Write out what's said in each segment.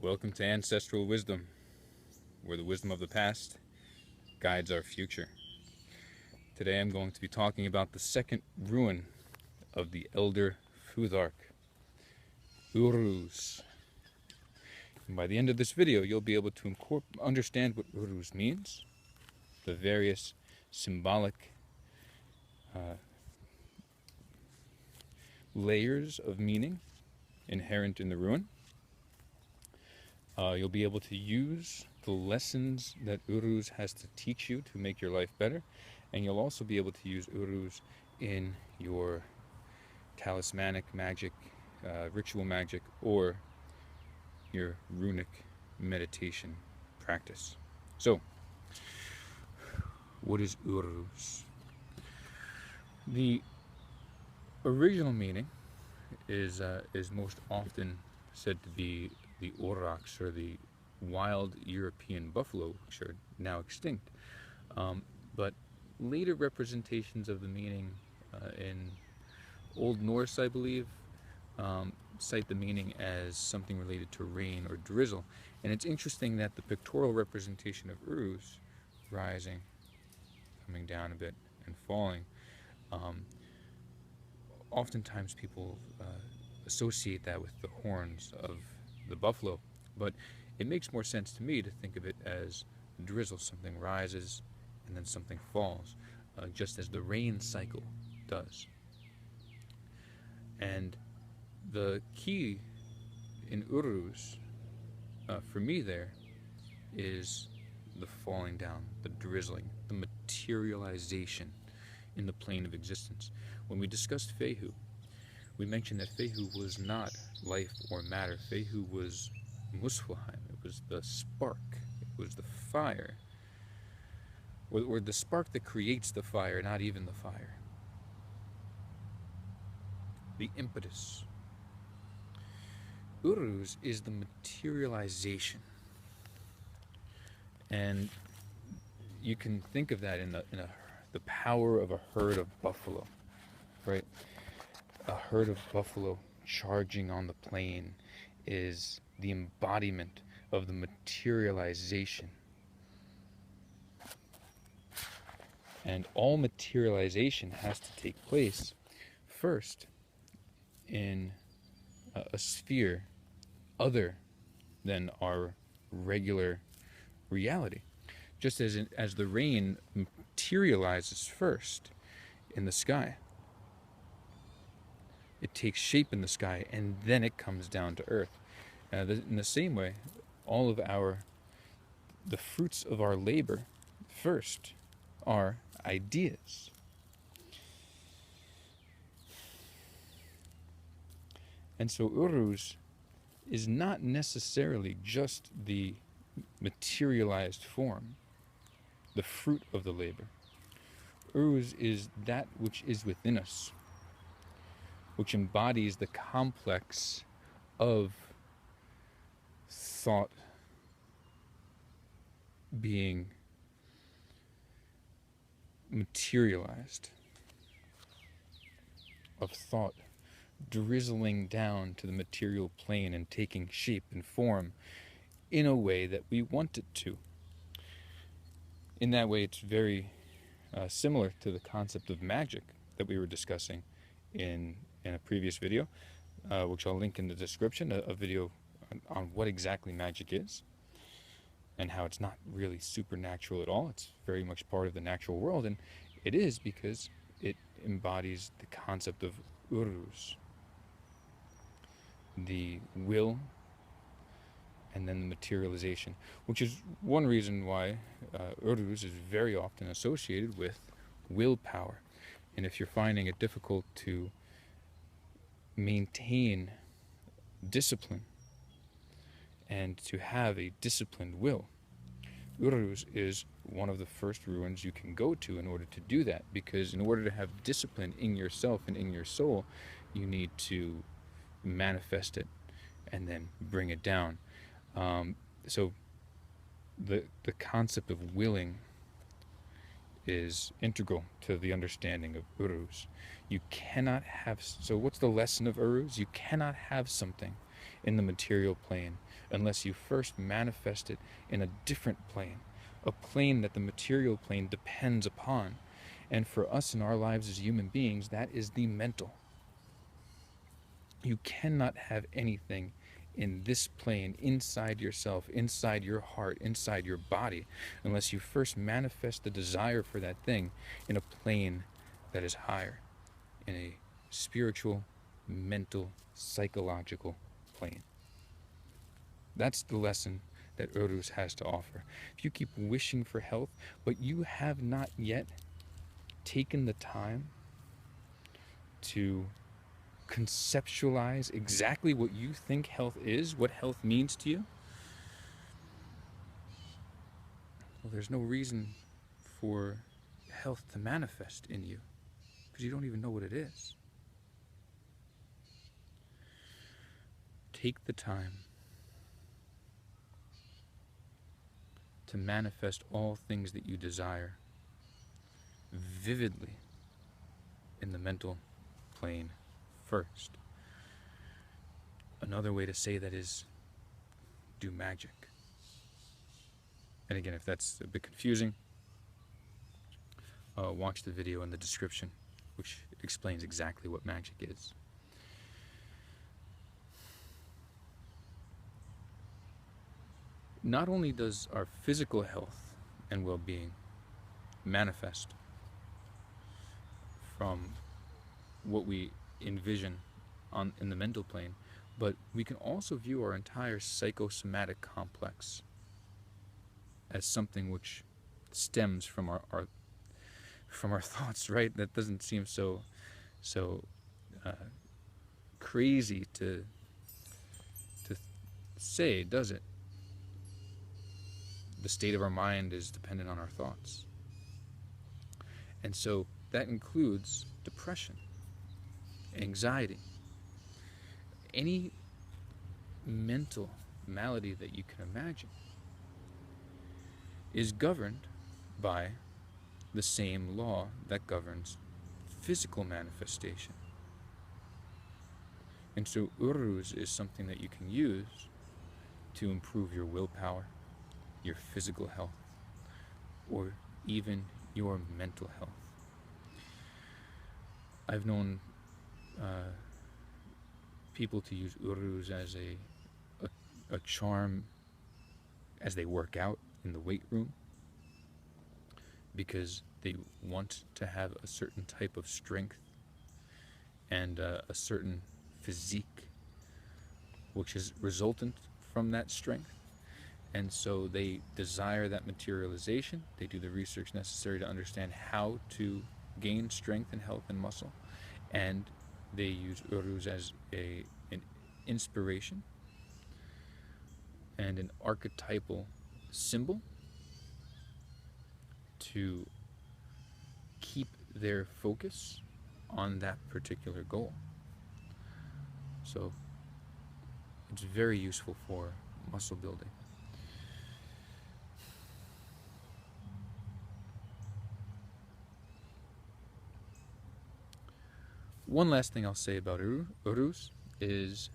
Welcome to Ancestral Wisdom, where the wisdom of the past guides our future. Today I'm going to be talking about the second rune of the Elder Futhark, Uruz. And by the end of this video, you'll be able to understand what Uruz means, the various symbolic layers of meaning inherent in the rune. You'll be able to use the lessons that Uruz has to teach you to make your life better, and you'll also be able to use Uruz in your talismanic magic, ritual magic, or your runic meditation practice. So, what is Uruz? The original meaning is most often said to be the aurochs, or the wild European buffalo, which are now extinct. But later representations of the meaning in Old Norse, I believe, cite the meaning as something related to rain or drizzle. And it's interesting that the pictorial representation of Uruz, rising, coming down a bit, and falling, oftentimes people associate that with the horns of the buffalo, but it makes more sense to me to think of it as drizzle. Something rises and then something falls, just as the rain cycle does. And the key in Uruz, for me there, is the falling down, the drizzling, the materialization in the plane of existence. When we discussed Fehu, we mentioned that Fehu was not life or matter. Fehu was Muspelheim. It was the spark. It was the fire. Or the spark that creates the fire, not even the fire. The impetus. Uruz is the materialization. And you can think of that in the power of a herd of buffalo, right? A herd of buffalo charging on the plain is the embodiment of the materialization. And all materialization has to take place first in a sphere other than our regular reality. Just as the rain materializes first in the sky. It takes shape in the sky, and then it comes down to earth. In the same way, all of the fruits of our labor first are ideas. And so Uruz is not necessarily just the materialized form, the fruit of the labor. Uruz is that which is within us, which embodies the complex of thought being materialized, of thought drizzling down to the material plane and taking shape and form in a way that we want it to. In that way, it's very similar to the concept of magic that we were discussing in a previous video, which I'll link in the description, a video on what exactly magic is and how it's not really supernatural at all. It's very much part of the natural world, and it is because it embodies the concept of Uruz, the will, and then the materialization, which is one reason why Uruz is very often associated with willpower. And if you're finding it difficult to maintain discipline and to have a disciplined will, Uruz is one of the first runes you can go to in order to do that, because in order to have discipline in yourself and in your soul, you need to manifest it and then bring it down. So the concept of willing is integral to the understanding of Uruz. You cannot have, so what's the lesson of Uruz? You cannot have something in the material plane unless you first manifest it in a different plane, a plane that the material plane depends upon. And for us in our lives as human beings, that is the mental. You cannot have anything in this plane, inside yourself, inside your heart, inside your body, unless you first manifest the desire for that thing in a plane that is higher, in a spiritual, mental, psychological plane. That's the lesson that Uruz has to offer. If you keep wishing for health, but you have not yet taken the time to conceptualize exactly what you think health is, what health means to you, well, there's no reason for health to manifest in you, because you don't even know what it is. Take the time to manifest all things that you desire vividly in the mental plane first. Another way to say that is do magic. And again, if that's a bit confusing, watch the video in the description, which explains exactly what magic is. Not only does our physical health and well-being manifest from what we envision in the mental plane, but we can also view our entire psychosomatic complex as something which stems from our thoughts, right? That doesn't seem so crazy to say, does it? The state of our mind is dependent on our thoughts. And so that includes depression, anxiety, any mental malady that you can imagine is governed by the same law that governs physical manifestation. And so Uruz is something that you can use to improve your willpower, your physical health, or even your mental health. I've known people to use Uruz as a charm as they work out in the weight room, because they want to have a certain type of strength and a certain physique which is resultant from that strength. And so they desire that materialization. They do the research necessary to understand how to gain strength and health and muscle. And they use Uruz as an inspiration and an archetypal symbol to keep their focus on that particular goal. So it's very useful for muscle building. One last thing I'll say about Uruz is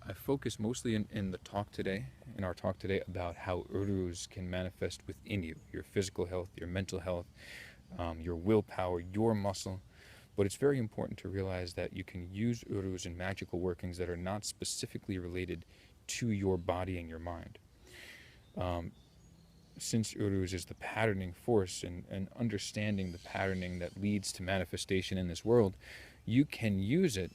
I focus mostly in the talk today, in our talk today, about how Uruz can manifest within you, your physical health, your mental health, your willpower, your muscle. But it's very important to realize that you can use Uruz in magical workings that are not specifically related to your body and your mind. Since Uruz is the patterning force and understanding the patterning that leads to manifestation in this world, you can use it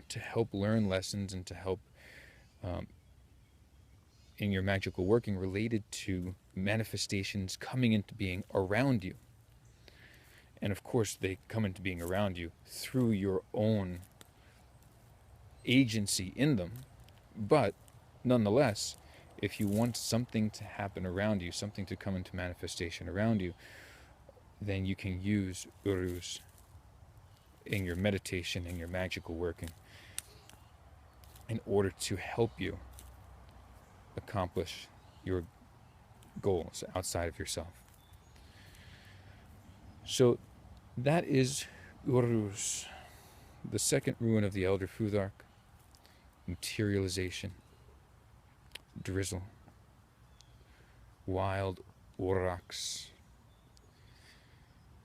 to help learn lessons and to help in your magical working related to manifestations coming into being around you. And of course, they come into being around you through your own agency in them. But nonetheless, if you want something to happen around you, something to come into manifestation around you, then you can use Uruz in your meditation, in your magical working, in order to help you accomplish your goals outside of yourself. So that is Uruz. The second rune of the Elder Futhark, materialization, drizzle, wild Uruz,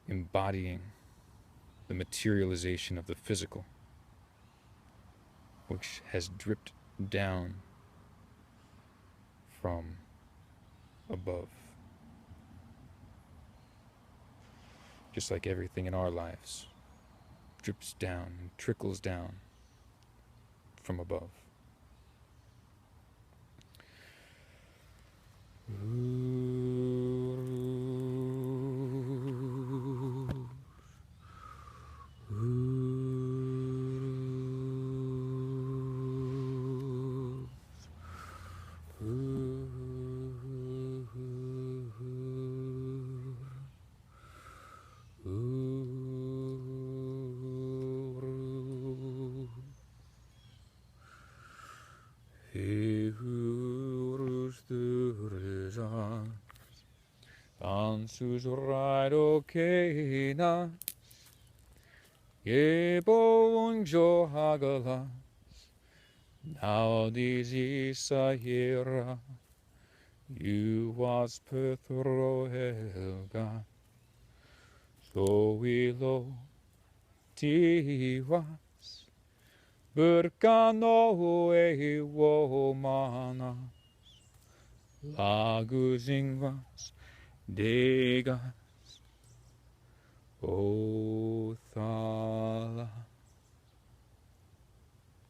embodying the materialization of the physical, which has dripped down from above. Just like everything in our lives drips down and trickles down from above. Uruz Dansus raido kenas, Yebonjo hagalas, now dizi sahira, you was Petro Helga, so willow tiwas, Berkano e womana, laguzingwas, degas, o thala.